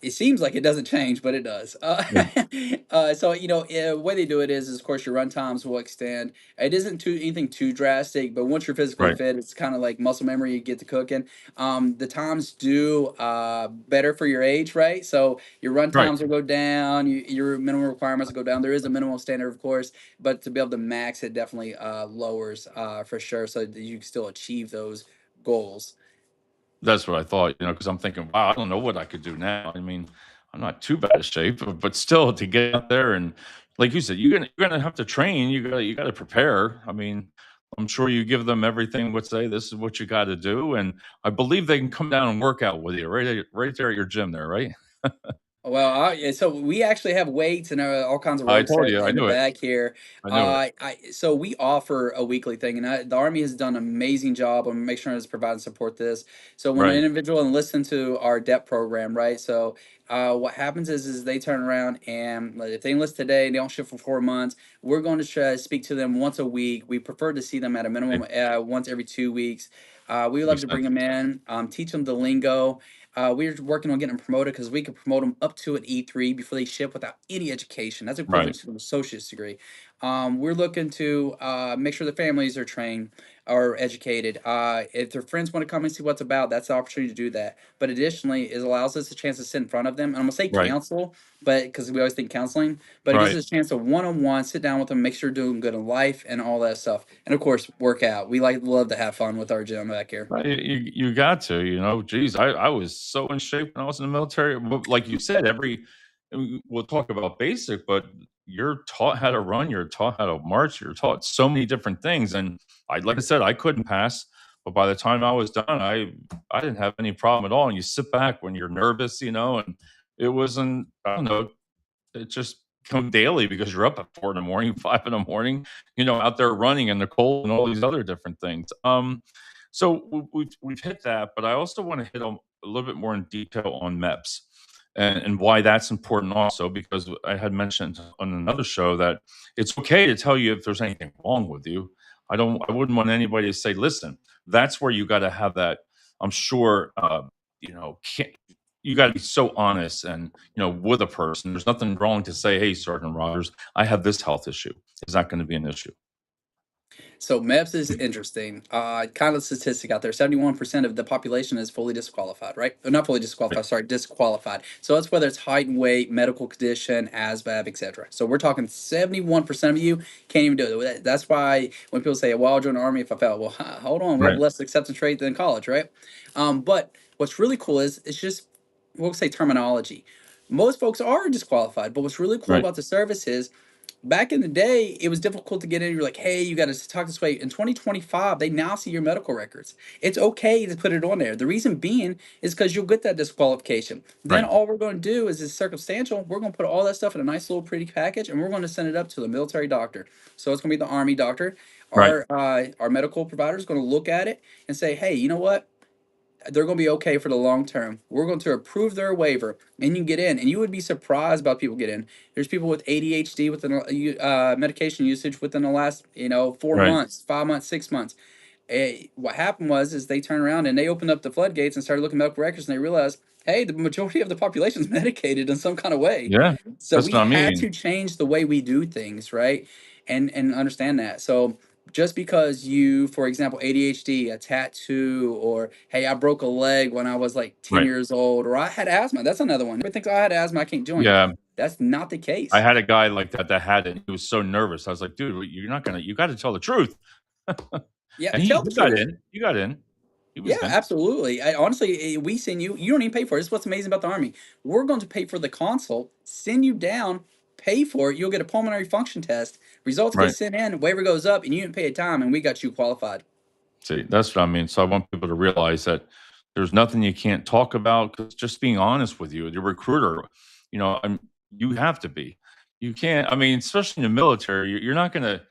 It seems like it doesn't change, but it does. Yeah. So the way they do it is of course your run times will extend. It isn't too anything too drastic, but once you're physically Right. fit, it's kind of like muscle memory. You get to cooking. The times do better for your age, right? So your run Right. times will go down. Your minimum requirements will go down. There is a minimum standard, of course, but to be able to max it definitely lowers for sure, so that you can still achieve those goals. That's what I thought, because I'm thinking, wow, I don't know what I could do now. I mean, I'm not too bad a shape, but still to get out there and like you said, you're gonna have to train. You gotta prepare. I mean, I'm sure you give them everything. Would say this is what you got to do, and I believe they can come down and work out with you right there at your gym there, right? Well, yeah, so we actually have weights and all kinds of I rope told sets you, I in the knew it. back here. I knew it. So we offer a weekly thing, and the Army has done an amazing job on making sure to provide and support this. So when an Right. individual enlists into our DEP program, right? So what happens is they turn around and like, if they enlist today, they don't shift for 4 months. We're going to try to speak to them once a week. We prefer to see them at a Right. minimum once every 2 weeks. We love Makes to bring sense. them in, teach them the lingo. We're working on getting them promoted because we can promote them up to an E3 before they ship without any education. That's Right. equivalent to an associate's degree. We're looking to make sure the families are trained or educated. If their friends want to come and see what's about, that's the opportunity to do that. But additionally, it allows us a chance to sit in front of them. And I'm gonna say Right. counsel, but because we always think counseling, but it gives Right. us a chance to one-on-one sit down with them, make sure they're doing good in life and all that stuff. And of course, work out. We like love to have fun with our gym back here. Right, you got to, geez, I was so in shape when I was in the military, but like you said, we'll talk about basic, but you're taught how to run, you're taught how to march, you're taught so many different things, and like I said, I couldn't pass, but by the time I was done, I didn't have any problem at all, and you sit back when you're nervous, and it wasn't I don't know, it just come daily because you're up at 4 in the morning, 5 in the morning, out there running in the cold and all these other different things. So we've hit that, but I also want to hit on a little bit more in detail on MEPS and why that's important also because I had mentioned on another show that it's okay to tell you if there's anything wrong with you. I wouldn't want anybody to say, listen, that's where you got to have that. I'm sure, you know, can't, you got to be so honest and with a person. There's nothing wrong to say, hey, Sergeant Rogers, I have this health issue. Is that going to be an issue? So MEPS is interesting. Kind of statistic out there: 71% of the population is fully disqualified, right? Or not fully Right. disqualified. Sorry, disqualified. So that's whether it's height and weight, medical condition, ASVAB, etc. So we're talking 71% of you can't even do it. That's why when people say, "Well, I'll join the army if I fail," well, hold on, we have Right. less acceptance rate than college, right? But what's really cool is it's just we'll say terminology. Most folks are disqualified, but what's really cool Right. about the service is back in the day, it was difficult to get in. You're like, hey, you got to talk this way. In 2025, they now see your medical records. It's okay to put it on there. The reason being is because you'll get that disqualification. Then Right. all we're going to do is circumstantial. We're going to put all that stuff in a nice little pretty package, and we're going to send it up to the military doctor. So it's going to be the Army doctor. Right. Our medical provider is going to look at it and say, hey, you know what? They're going to be okay for the long term. We're going to approve their waiver, and you get in. And you would be surprised about people get in. There's people with ADHD with medication usage within the last 4 Right. months, 5 months, 6 months. What happened was is they turned around and they opened up the floodgates and started looking at medical records, and they realized, hey, the majority of the population is medicated in some kind of way. Yeah. So That's we what I had mean. to change the way we do things, right? And understand that. So just because you, for example, ADHD, a tattoo, or hey, I broke a leg when I was like 10 Right. years old, or I had asthma. That's another one. Everybody thinks, oh, I had asthma, I can't join. Yeah. That's not the I case. had a guy like that had it. He was so nervous. I was like, "Dude, you got to tell the truth." Yeah, And tell he the got truth. in. He got in. He Yeah, was in. absolutely. Honestly, we send you. You don't even pay for it. This is what's amazing about the Army. We're going to pay for the consult, send you down, pay for it. You'll get a pulmonary function test. Results get Right. sent in. Waiver goes up, and you didn't pay a time, and we got you qualified. See, that's what I mean. So I want people to realize that there's nothing you can't talk about because just being honest with you, the recruiter, you have to be. You can't. I mean, especially in the military, you're not gonna.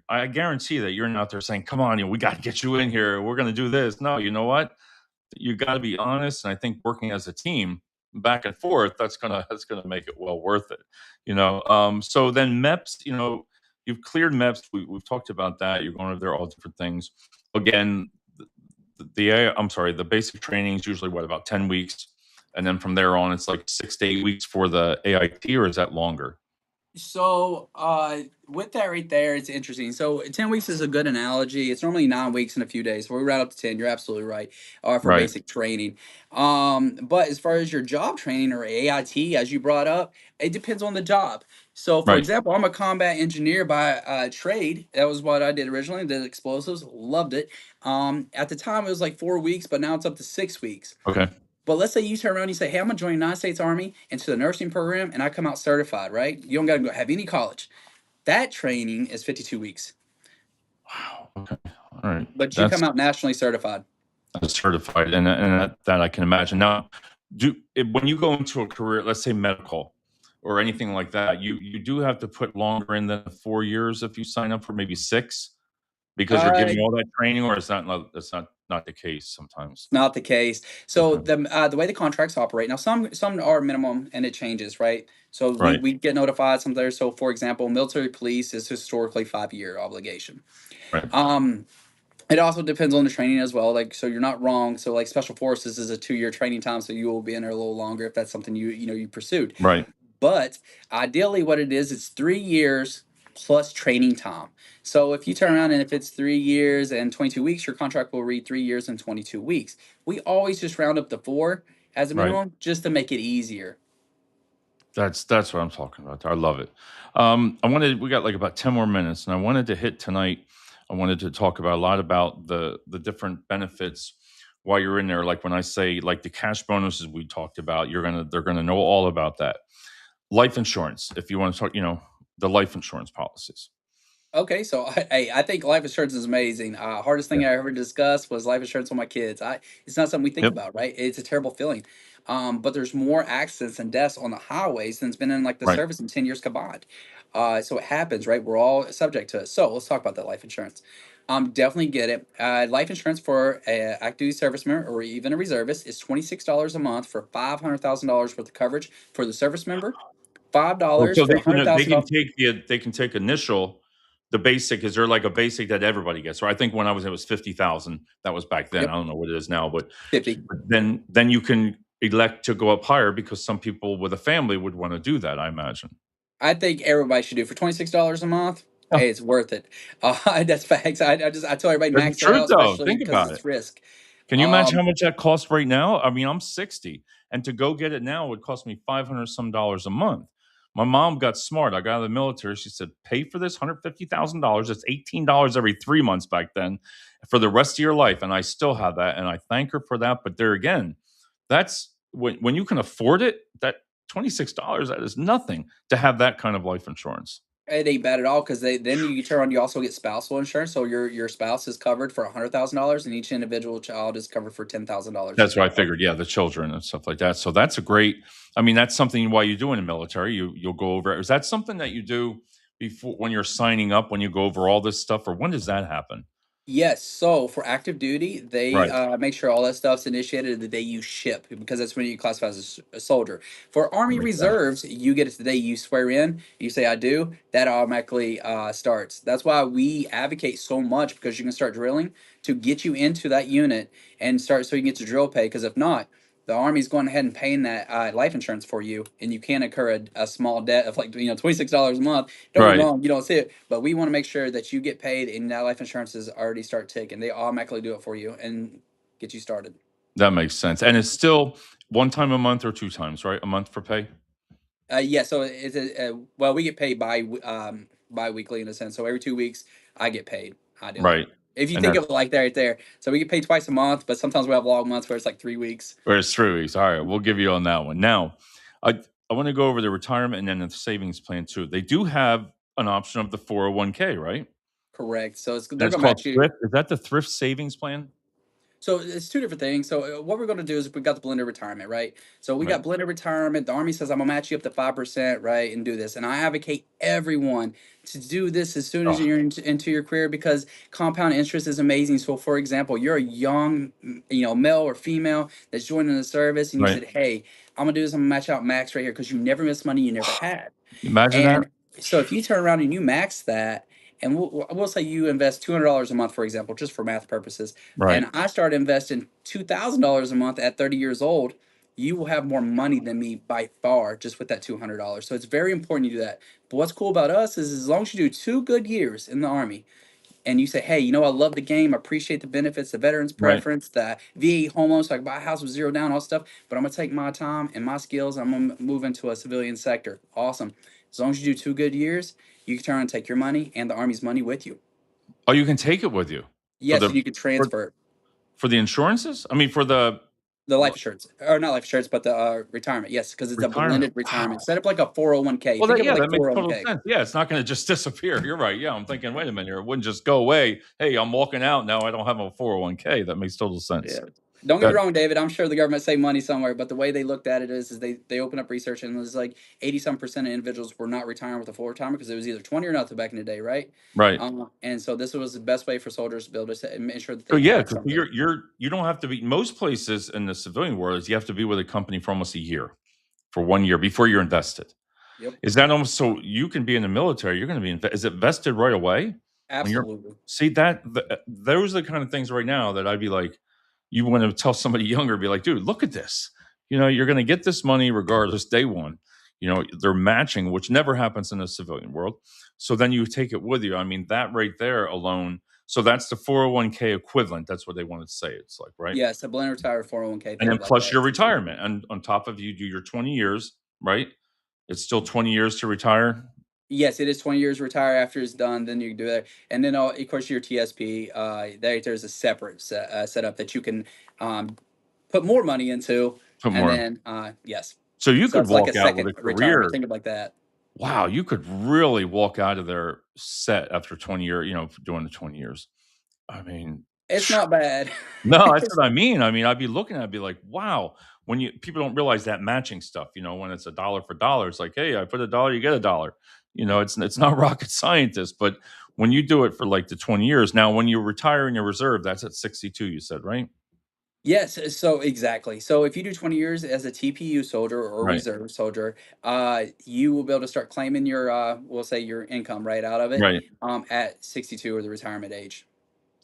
I guarantee that you're not there saying, "Come on, we got to get you in here. We're gonna do this." No, you know what? You got to be honest, and I think working as a team, back and forth, that's gonna make it well worth it. So then MEPS, you've cleared MEPS. We've talked about that. You're going over there, all different things. Again, I'm sorry, the basic training is usually what, about 10 weeks, and then from there on, it's like 6 to 8 weeks for the AIT, or is that longer? So, with that right there, it's interesting. So, 10 weeks is a good analogy. It's normally 9 weeks and a few days. We round up to 10. You're absolutely right. For Right, basic training. But as far as your job training or AIT, as you brought up, it depends on the job. So, for right, example, I'm a combat engineer by trade. That was what I did originally. Did explosives, loved it. At the time, it was like 4 weeks, but now it's up to 6 weeks. okay, But let's say you turn around and you say, "Hey, I'm gonna join the United States Army into the nursing program, and I come out certified." Right? You don't gotta go have any college. That training is 52 weeks, wow, okay, alright, but you that's come out nationally certified. that's certified, and that I can imagine. Now, when you go into a career, let's say medical or anything like that, you do have to put longer in than 4 years if you sign up for maybe 6? Because they're Uh, giving you all that training, or is that not that's not the case sometimes? Not the case. So Okay. the way the contracts operate now, some are minimum and it changes, right? So we Right, we get notified some there. So for example, military police is historically 5 year obligation. right, Um, It also depends on the training as well. Like, so you're not wrong. So like special forces is a 2 year training time, so you will be in there a little longer if that's something you pursued. right. But ideally, what it is, it's 3 years plus training time. So if you turn around and if it's 3 years and 22 weeks, your contract will read 3 years and 22 weeks. We always just round up to four as a Right. minimum just to make it easier. That's what I'm talking about. I love it. We got like about 10 more minutes, and I wanted to hit tonight. I wanted to talk about a lot about the different benefits while you're in there. Like when I say like the cash bonuses we talked about, they're gonna know all about that. Life insurance, if you want to talk, the life insurance policies. Okay, so I think life insurance is amazing. Hardest Yeah. thing I ever discussed was life insurance on my kids. It's not something we think Yep. about, right? It's a terrible feeling. But there's more accidents and deaths on the highways than's been in like the Right. service in 10 years combined. So it happens, right? We're all subject to it. So let's talk about that life insurance. Definitely get it. Life insurance for a active duty service member or even a reservist is $26 a month for $500,000 worth of coverage for the service member. five Well, dollars so for a hundred they thousand can dollars. take they can take the basic. Is there like a basic that everybody gets? So I think when I was, it was 50,000. That was back then. I Yep, don't know what it is now, but 50. then you can elect to go up higher because some people with a family would want to do that, I imagine. I think everybody should do for $26 a month. Yeah. Hey, it's worth it. That's facts. I tell everybody That's the max that truth out, though. especially Think because about it. it's risk. Can you imagine how Um, much that costs right now? I mean, I'm 60, and to go get it now would cost me 500 some dollars a month. My mom got smart. I got out of the military. She said, "Pay for this $150,000. It's $18 every 3 months back then for the rest of your life." And I still have that, and I thank her for that. But there again, that's when you can afford it. That $26, that is nothing to have that kind of life insurance. it ain't bad at all because they then you turn on. You also get spousal insurance, so your spouse is covered for $100,000, and each individual child is covered for $10,000 That's as what I well. figured, yeah, the children and stuff like that. So that's a great, I mean, that's something while you do in the military, you'll go over. Is that something that you do before when you're signing up, when you go over all this stuff, or when does that happen? Yes, so for active duty, they Right, make sure all that stuff's initiated the day you ship because that's when you classify as a soldier. For that Army makes sense. Reserves, you get it the day you swear in. You say I do. That automatically starts. That's why we advocate so much because you can start drilling to get you into that unit and start so you can get to drill pay. Because if not, the Army's going ahead and paying that life insurance for you, and you can incur a small debt of like $26 a month. Don't get me Right, wrong, you don't see it, but we want to make sure that you get paid and that life insurances already start ticking. They automatically do it for you and get you started. that makes sense. And it's still one time a month or 2 times, right? A month for pay? Yeah, so it's well, we get paid bi-weekly in a sense. So every 2 weeks, I get paid ideally. Right, If you and think that's of it like that right there, so we get paid twice a month, but sometimes we have long months where it's like 3 weeks. where it's 3 weeks. Alright, we'll give you on that one. Now, I wanna go over the retirement and then the savings plan too. They do have an option of the 401k, right? Correct. So And they're it's gonna called match you. thrift. Is that the thrift savings plan? So it's two different things. So what we're going to do is we got the blended retirement, right? So we Right. got blended retirement. The Army says I'm gonna match you up to 5%, right, and do this. And I advocate everyone to do this as soon as Oh, you're into your career because compound interest is amazing. So for example, you're a young, male or female that's joining the service, and you right. said, "Hey, I'm gonna do this. I'm gonna match out max right here because you never miss money you never had." Imagine that. And so if you turn around and you max that and we'll say you invest $200 a month, for example, just for math purposes, Right. and I started investing $2,000 a month at 30 years old, you will have more money than me by far just with that $200. So it's very important you do that. But what's cool about us is as long as you do 2 good years in the Army, and you say, hey, I love the game, I appreciate the benefits, the veterans Right. preference, the VA home loan, so I can buy a house with zero down, all that stuff. But I'm gonna take my time and my skills. I'm gonna move into a civilian sector. Awesome. As long as you do 2 good years, you can turn and take your money and the Army's money with you. Oh, you can take it with you for Yes, the and you can for transfer it. for the insurances? I mean, for the The life what insurance, or not life insurance, but the retirement. Yes, because it's a retirement. blended retirement. Wow. Set up like a 401k. Well, Think that of it yeah, like that makes total 401k. sense. Yeah, it's not gonna just disappear. You're right. Yeah, I'm thinking, wait a minute here. It wouldn't just go away. Hey, I'm walking out now. I don't have a 401k. That makes total sense. Yeah. Don't get me That wrong, David. I'm sure the government saved money somewhere, but the way they looked at it is they opened up research and it was like 80 some% of individuals were not retiring with a full retirement because it was either 20 or nothing back in the day, right? right. And so this was the best way for soldiers to be able to make sure that So they yeah, had because something. you don't have to be most places in the civilian world is you have to be with a company for almost a year, for 1 year before you're invested. Yep, Is that almost so you can be in the military, you're gonna be is it vested right away? When you're absolutely. see those are the kind of things right now that I'd be like, you want to tell somebody younger, be like, dude, look at this. You're gonna get this money regardless, day one. They're matching, which never happens in the civilian world. So then you take it with you. I mean, that right there alone. So that's the 401k equivalent. That's what they wanted to say. It's like, right? Yes, a blend retired 401k. And Think then of it like plus that. your retirement. And on top of you do your 20 years, right? It's still 20 years to retire. Yes, it is 20 years retire after it's done. Then you can do that, and then of course your TSP. There's a separate setup that you can um, put more money into, Put and more. then yes, So you so could it's like a walk out with second a retirement. career. Think of it like that. Wow, you could really walk out of there set after 20 year, doing the 20 years. I mean, It's not bad. no, that's It's- what I mean. I mean, I'd be looking at it, I'd be like, wow. When people don't realize that matching stuff, when it's a dollar for dollar, it's like, hey, I put a dollar, you get a dollar. It's not rocket scientist, but when you do it for like the 20 years, now when you retire in your reserve, that's at 62, you said, right? yes, so exactly. So if you do 20 years as a TPU soldier or Right. reserve soldier, you will be able to start claiming your, we'll say your income right out of it, Right. at 62 or the retirement age.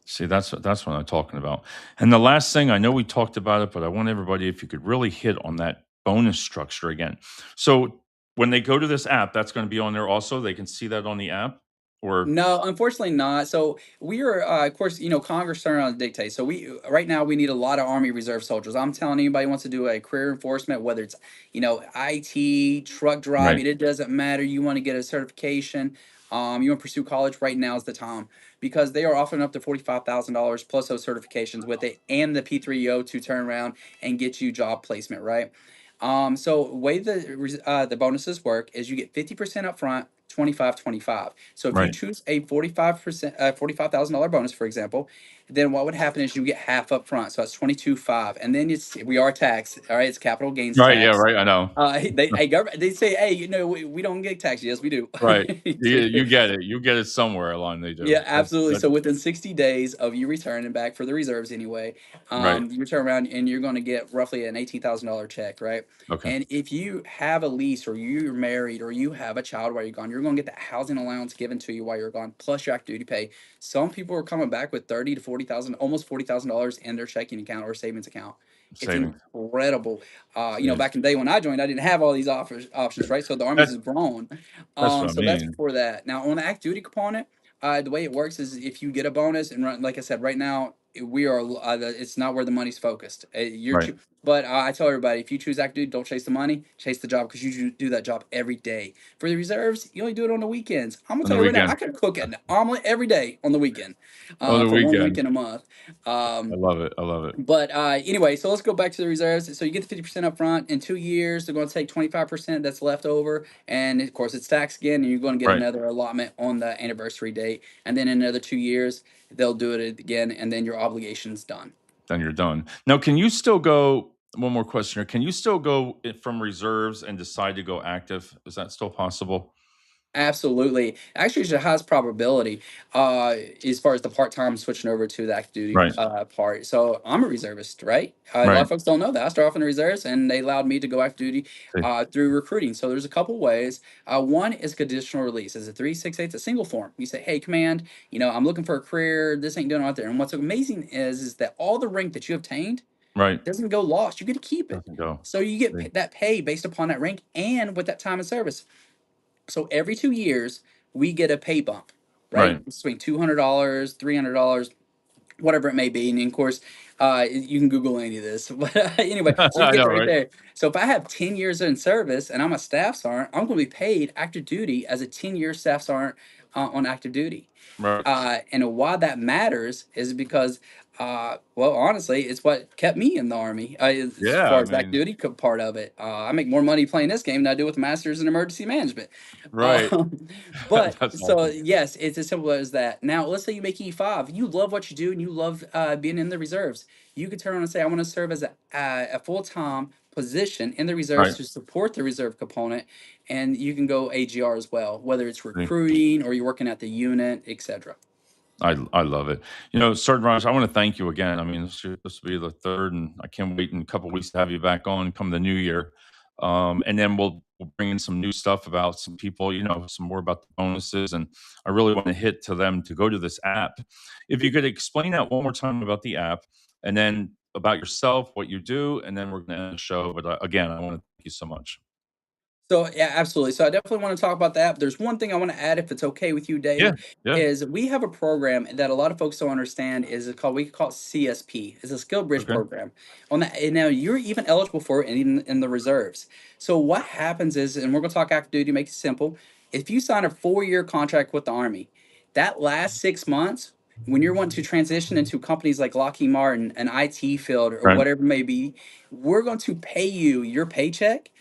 See, that's what I'm talking about. And the last thing, I know we talked about it, but I want everybody, if you could really hit on that bonus structure again. So when they go to this app, that's going to be on there also. They can see that on the app, or No, unfortunately not. So we are, of course, Congress turned on to dictate. So right now, we need a lot of Army Reserve soldiers. I'm telling anybody who wants to do a career enforcement, whether it's, IT, truck right, driving, it doesn't matter. You want to get a certification, you want to pursue college, right now is the time because they are offering up to $45,000 plus those certifications with it and the P3O to turn around and get you job placement, right? So way the bonuses work is you get 50% up front, 25. So if you right, choose a 45%, $45,000 bonus, for example, then what would happen is you get half up front. So that's 22.5. And then we are taxed. All right. It's capital gains right, yeah, tax. right. I know, Government, they say, hey, we don't get taxed. Yes, we do. right. We You do. get it. You get it somewhere along. They do. Yeah, absolutely. That So within 60 days of you returning back for the reserves anyway, right. you turn around and you're going to get roughly an $18,000 check, right? Okay. And if you have a lease or you're married or you have a child while you're gone, you're going to get that housing allowance given to you while you're gone, plus your active duty pay. Some people are coming back with 30 to 40,000, almost $40,000 in their checking account or savings account. It's Savings. incredible. Yeah. Back in the day when I joined, I didn't have all these options, right? So the Army's That has grown. that's what I So that's mean. for that. Now on the active duty component, the way it works is if you get a bonus, and like I said, right now we are. It's not where the money's focused. Right. But I tell everybody, if you choose active duty, don't chase the money, chase the job because you do that job every day. For the reserves, you only do it on the weekends. I'm gonna On tell the you right now, weekend. I could cook an omelet every day on the weekend, On the for one weekend. weekend a month. I Um, love it. I love it. but anyway, so let's go back to the reserves. So you get the 50% up front. In 2 years, they're going to take 25% that's left over. And of course, it's taxed again, and you're going to get Right. another allotment on the anniversary date. And then in another 2 years, they'll do it again, and then your obligation's done. Then you're done. Now, can you still go? One more question here. Can you still go from reserves and decide to go active? Is that still possible? Absolutely. Actually, it's the highest probability as far as the part time switching over to the active duty Right. part. So I'm a reservist, right? A lot Right. of folks don't know that. I started off in the reserves and they allowed me to go active duty See. through recruiting. So there's a couple ways. One is conditional release. It's a 368, a single form. You say, hey, command, I'm looking for a career. This ain't doing out there. And what's amazing is that all the rank that you obtained Right. doesn't go lost. You get to keep it. Doesn't go. So you get See. that pay based upon that rank and with that time of service. So every 2 years, we get a pay bump, right? Right. Between $200, $300, whatever it may be. And of course, you can Google any of this. But anyway, so you I get know, that right right? there. So if I have 10 years in service and I'm a staff sergeant, I'm going to be paid active duty as a 10-year staff sergeant on active duty. Right. And why that matters is because, well, honestly, it's what kept me in the army as Yeah, far I as that mean, duty part of it. I make more money playing this game than I do with a master's in emergency management. right. Um, but That's so awesome. yes, it's as simple as that. Now, let's say you make E5, you love what you do, and you love being in the reserves. You could turn around and say, I want to serve as a full time position in the reserves Right. to support the reserve component, and you can go AGR as well, whether it's See. recruiting or you're working at the unit, etc. I love it. Sergeant Rogers, I want to thank you again. I mean, this will be the third, and I can't wait in a couple weeks to have you back on come the new year. And then we'll bring in some new stuff about some people, some more about the bonuses. And I really want to hit to them to go to this app. If you could explain that one more time about the app, and then about yourself, what you do, and then we're going to end the show. But again, I want to thank you so much. So yeah, absolutely. So I definitely want to talk about that. But there's one thing I want to add, if it's okay with you, Yeah, David, yeah, is we have a program that a lot of folks don't understand. We call it CSP. It's a skill bridge okay, program. On that, and now you're even eligible for it in the reserves. So what happens is, and we're gonna talk active duty, make it simple. If you sign a 4-year contract with the Army, that last 6 months, when you're wanting to transition into companies like Lockheed Martin, an IT field, or right, whatever it may be, we're going to pay you your paycheck,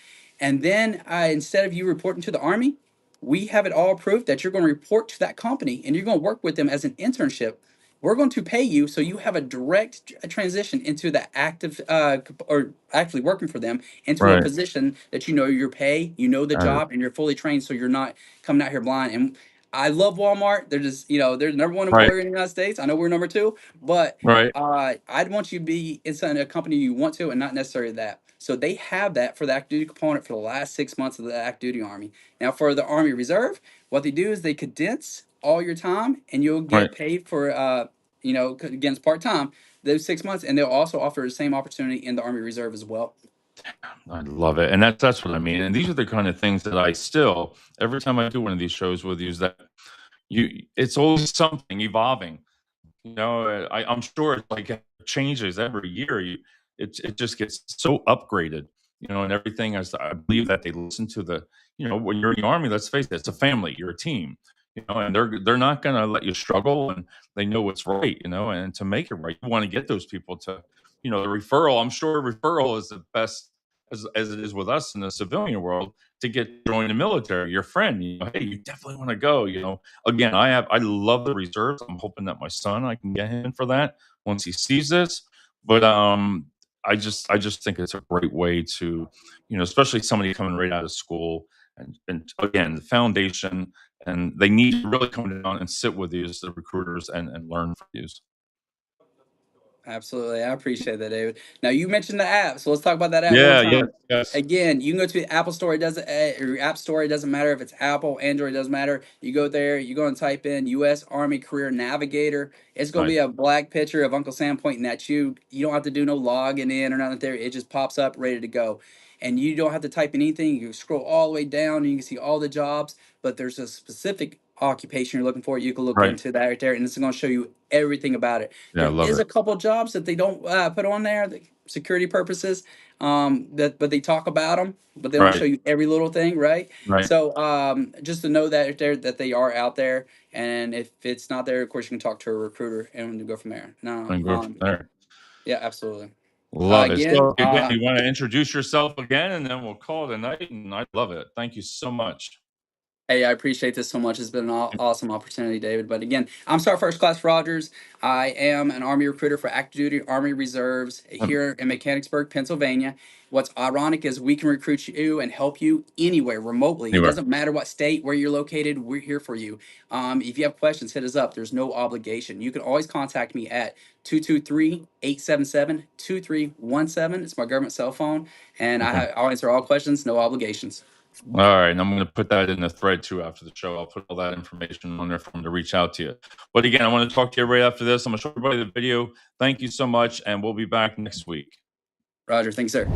and then instead of you reporting to the Army, we have it all approved that you're going to report to that company and you're going to work with them as an internship. We're going to pay you so you have a direct transition into the active or actually working for them into a right. position that your pay, the Got it. job, and you're fully trained so you're not coming out here blind. And I love Walmart. They're just, they're the number one Right, employer in the United States. I know we're number two, but right, I'd want you to be inside a company you want to, and not necessarily that. So they have that for the active duty component for the last 6 months of the active duty Army. Now for the Army Reserve, what they do is they condense all your time, and you'll right. get paid for, against part time those 6 months, and they'll also offer the same opportunity in the Army Reserve as well. I love it, and that's what I mean, and these are the kind of things that I still every time I do one of these shows with you is that it's always something evolving, I'm sure it, like, it changes every year, it just gets so upgraded, and everything as I believe that they listen to when you're in the Army, let's face it, it's a family, you're a team, and they're not gonna let you struggle, and they know what's right, and to make it right, you wanna get those people to the referral. I'm sure referral is the best as it is with us in the civilian world to get join the military, your friend, "Hey, you definitely wanna go," Again, I love the reserves. I'm hoping that my son, I can get him in for that once he sees this. But I just think it's a great way to, especially somebody coming right out of school and again the foundation, and they need to really come down and sit with you as the recruiters and learn from you. Absolutely. I appreciate that, David. Now you mentioned the app, so let's talk about that app one more Yeah, yeah, time. yes. Again, you can go to the Apple Store. It doesn't or App Store. It doesn't matter if it's Apple, Android. It doesn't matter. You go there. You go and type in U.S. Army Career Navigator. It's gonna Right, be a black picture of Uncle Sam pointing at you. You don't have to do no logging in or nothing there. It just pops up, ready to go, and you don't have to type in anything. You can scroll all the way down, and you can see all the jobs. But there's a specific occupation you're looking for. You can look right. into that right there, and it's going to show you everything about it. Yeah, I There love is it. a couple jobs that they don't put on there, security purposes. That but they talk about them, but they don't Right, show you every little thing, right? right. So just to know that they are out there, and if it's not there, of course you can talk to a recruiter and go from there. No, And go from there. yeah, absolutely. Love it. Again, So, again, you wanna introduce yourself again, and then we'll call it a night, and I love it. Thank you so much. Hey, I appreciate this so much. It's been an awesome opportunity, David. But again, I'm Star First Class Rogers. I am an Army recruiter for active duty Army Reserves here in Mechanicsburg, Pennsylvania. What's ironic is we can recruit you and help you anywhere, remotely. It Anywhere. doesn't matter what state, where you're located, we're here for you. If you have questions, hit us up. There's no obligation. You can always contact me at 223-877-2317. It's my government cell phone, and Okay. I'll answer all questions, no obligations. All right, and I'm going to put that in the thread too after the show. I'll put all that information on there for them to reach out to you. But again, I want to talk to you right after this. I'm going to show everybody the video. Thank you so much, and we'll be back next week. Roger, thanks, sir.